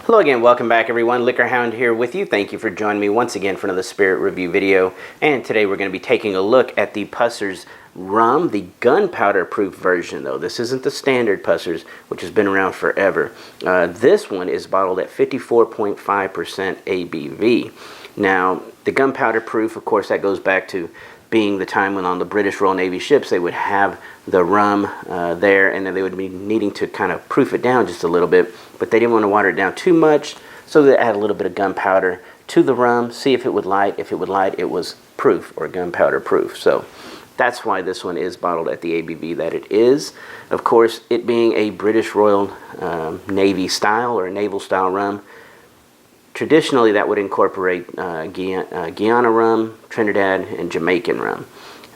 Hello again, welcome back everyone. LiquorHound here with you. Thank you for joining me once again for another spirit review video. And today we're going to be taking a look at the Pusser's Rum, the gunpowder proof version though. This isn't the standard Pusser's, which has been around forever. This one is bottled at 54.5% ABV. Now, the gunpowder proof, of course, that goes back to being the time when on the British Royal Navy ships they would have the rum there, and then they would be needing to kind of proof it down just a little bit, but they didn't want to water it down too much, so they add a little bit of gunpowder to the rum, see if it would light. If it would light, it was proof or gunpowder proof. So that's why this one is bottled at the ABV that it is. Of course, it being a British Royal Navy style or a naval style rum, traditionally that would incorporate Guyana rum, Trinidad, and Jamaican rum.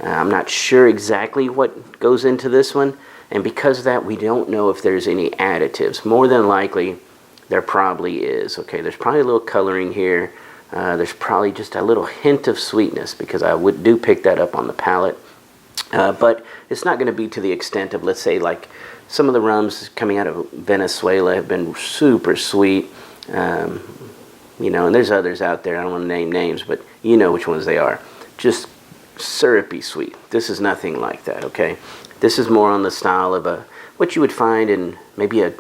I'm not sure exactly what goes into this one, and because of that we don't know if there's any additives. More than likely there probably is. Okay, there's probably a little coloring here. There's probably just a little hint of sweetness, because I do pick that up on the palate. But it's not going to be to the extent of, let's say, like some of the rums coming out of Venezuela have been super sweet. You know, and there's others out there, I don't want to name names, but you know which ones they are. Just syrupy sweet. This is nothing like that, okay? This is more on the style of what you would find in maybe I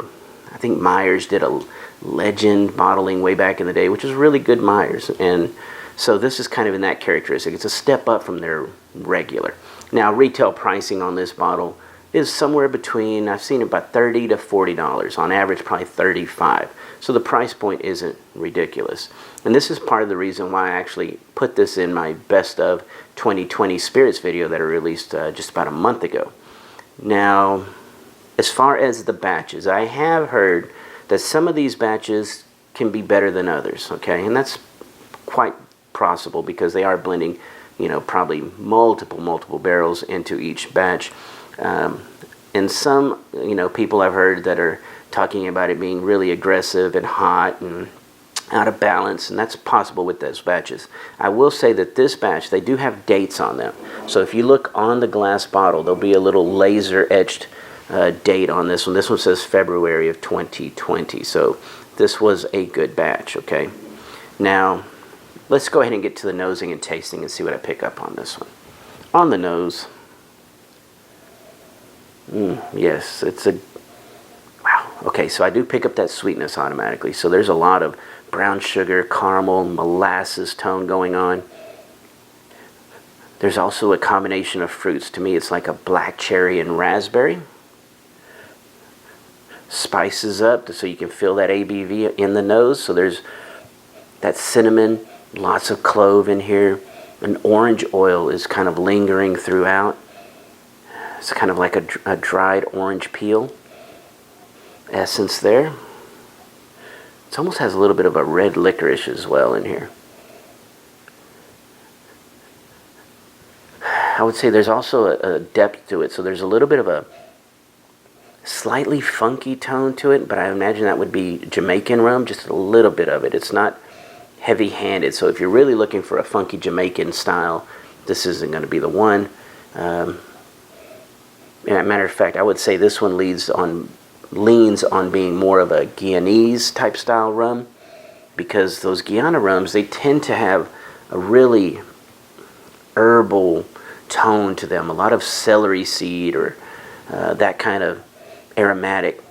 think Myers did a Legend bottling way back in the day, which is really good Myers. And so this is kind of in that characteristic. It's a step up from their regular. Now, retail pricing on this bottle is somewhere between, I've seen about $30 to $40. On average, probably $35. So the price point isn't ridiculous. And this is part of the reason why I actually put this in my best of 2020 spirits video that I released just about a month ago. Now, as far as the batches, I have heard that some of these batches can be better than others, okay? And that's quite possible, because they are blending, you know, probably multiple barrels into each batch. And some, you know, people I've heard that are talking about it being really aggressive and hot and out of balance, and that's possible with those batches. I will say that this batch, they do have dates on them. So if you look on the glass bottle, there'll be a little laser etched date on this one. This one says February of 2020. So this was a good batch, okay? Now, let's go ahead and get to the nosing and tasting and see what I pick up on this one. On the nose, yes, it's a, wow, okay, so I do pick up that sweetness automatically. So there's a lot of brown sugar, caramel, molasses tone going on. There's also a combination of fruits. To me, it's like a black cherry and raspberry. Spices up so you can feel that ABV in the nose. So there's that cinnamon, lots of clove in here. An orange oil is kind of lingering throughout. It's kind of like a dried orange peel essence there. It almost has a little bit of a red licorice as well in here. I would say there's also a depth to it. So there's a little bit of a slightly funky tone to it, but I imagine that would be Jamaican rum, just a little bit of it. It's not heavy-handed. So if you're really looking for a funky Jamaican style, this isn't going to be the one. As a matter of fact, I would say this one leans on being more of a Guyanese type style rum, because those Guyana rums, they tend to have a really herbal tone to them, a lot of celery seed or that kind of aromatic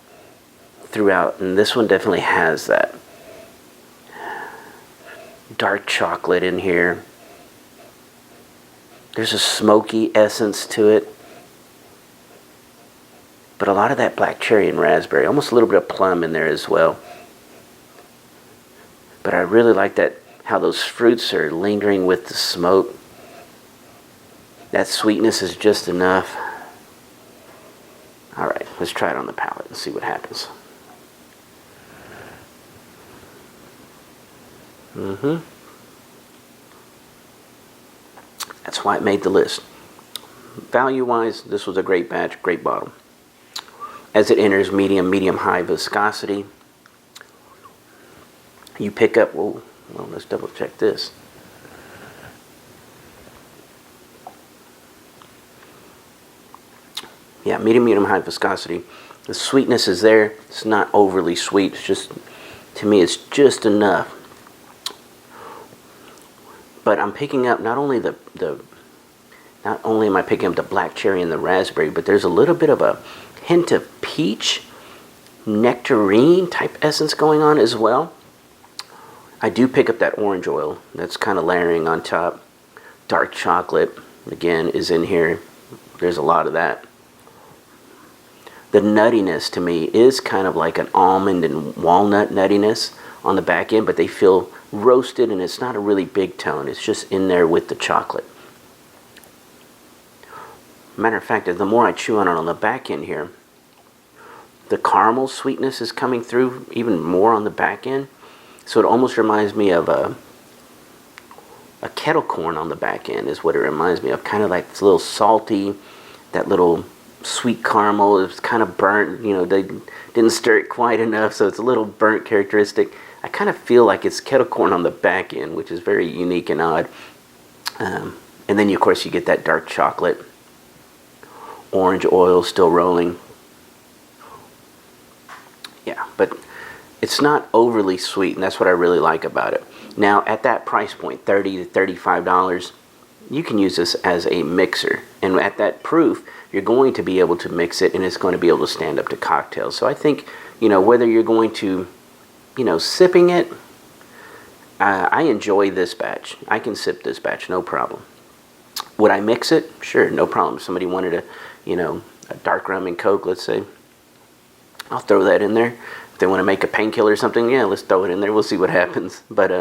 throughout, and this one definitely has that. Dark chocolate in here. There's a smoky essence to it, but a lot of that black cherry and raspberry, almost a little bit of plum in there as well. But I really like that, how those fruits are lingering with the smoke. That sweetness is just enough. Alright, let's try it on the palate and see what happens. That's why it made the list. Value-wise, this was a great batch, great bottle. As it enters medium-high viscosity, you pick up, well, let's double check this. Yeah, medium-high viscosity. The sweetness is there. It's not overly sweet. It's just To me, it's just enough. But I'm picking up not only not only am I picking up the black cherry and the raspberry, but there's a little bit of a hint of peach, nectarine type essence going on as well. I do pick up that orange oil that's kind of layering on top. Dark chocolate, again, is in here. There's a lot of that. The nuttiness to me is kind of like an almond and walnut nuttiness on the back end, but they feel roasted, and it's not a really big tone. It's just in there with the chocolate. Matter of fact, the more I chew on it on the back end here, the caramel sweetness is coming through even more on the back end. So it almost reminds me of a kettle corn on the back end is what it reminds me of. Kind of like it's a little salty, that little sweet caramel. It's kind of burnt, you know, they didn't stir it quite enough, so it's a little burnt characteristic. I kind of feel like it's kettle corn on the back end, which is very unique and odd. And then, of course, you get that dark chocolate. Orange oil still rolling. Yeah, but it's not overly sweet, and that's what I really like about it. Now, at that price point, $30 to $35, you can use this as a mixer. And at that proof, you're going to be able to mix it, and it's going to be able to stand up to cocktails. So I think, you know, whether you're going to, you know, sipping it, I enjoy this batch. I can sip this batch, no problem. Would I mix it? Sure, no problem. If somebody wanted a, you know, a dark rum and Coke, let's say, I'll throw that in there. If they want to make a painkiller or something, yeah, let's throw it in there. We'll see what happens. But,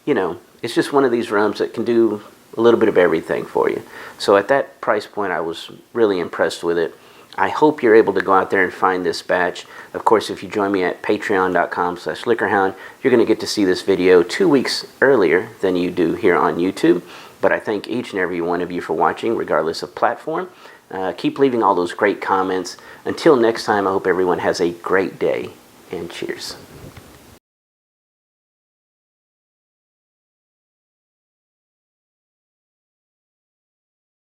you know, it's just one of these rums that can do a little bit of everything for you. So at that price point, I was really impressed with it. I hope you're able to go out there and find this batch. Of course, if you join me at patreon.com/LiquorHound, you're going to get to see this video 2 weeks earlier than you do here on YouTube. But I thank each and every one of you for watching, regardless of platform. Keep leaving all those great comments. Until next time, I hope everyone has a great day, and cheers.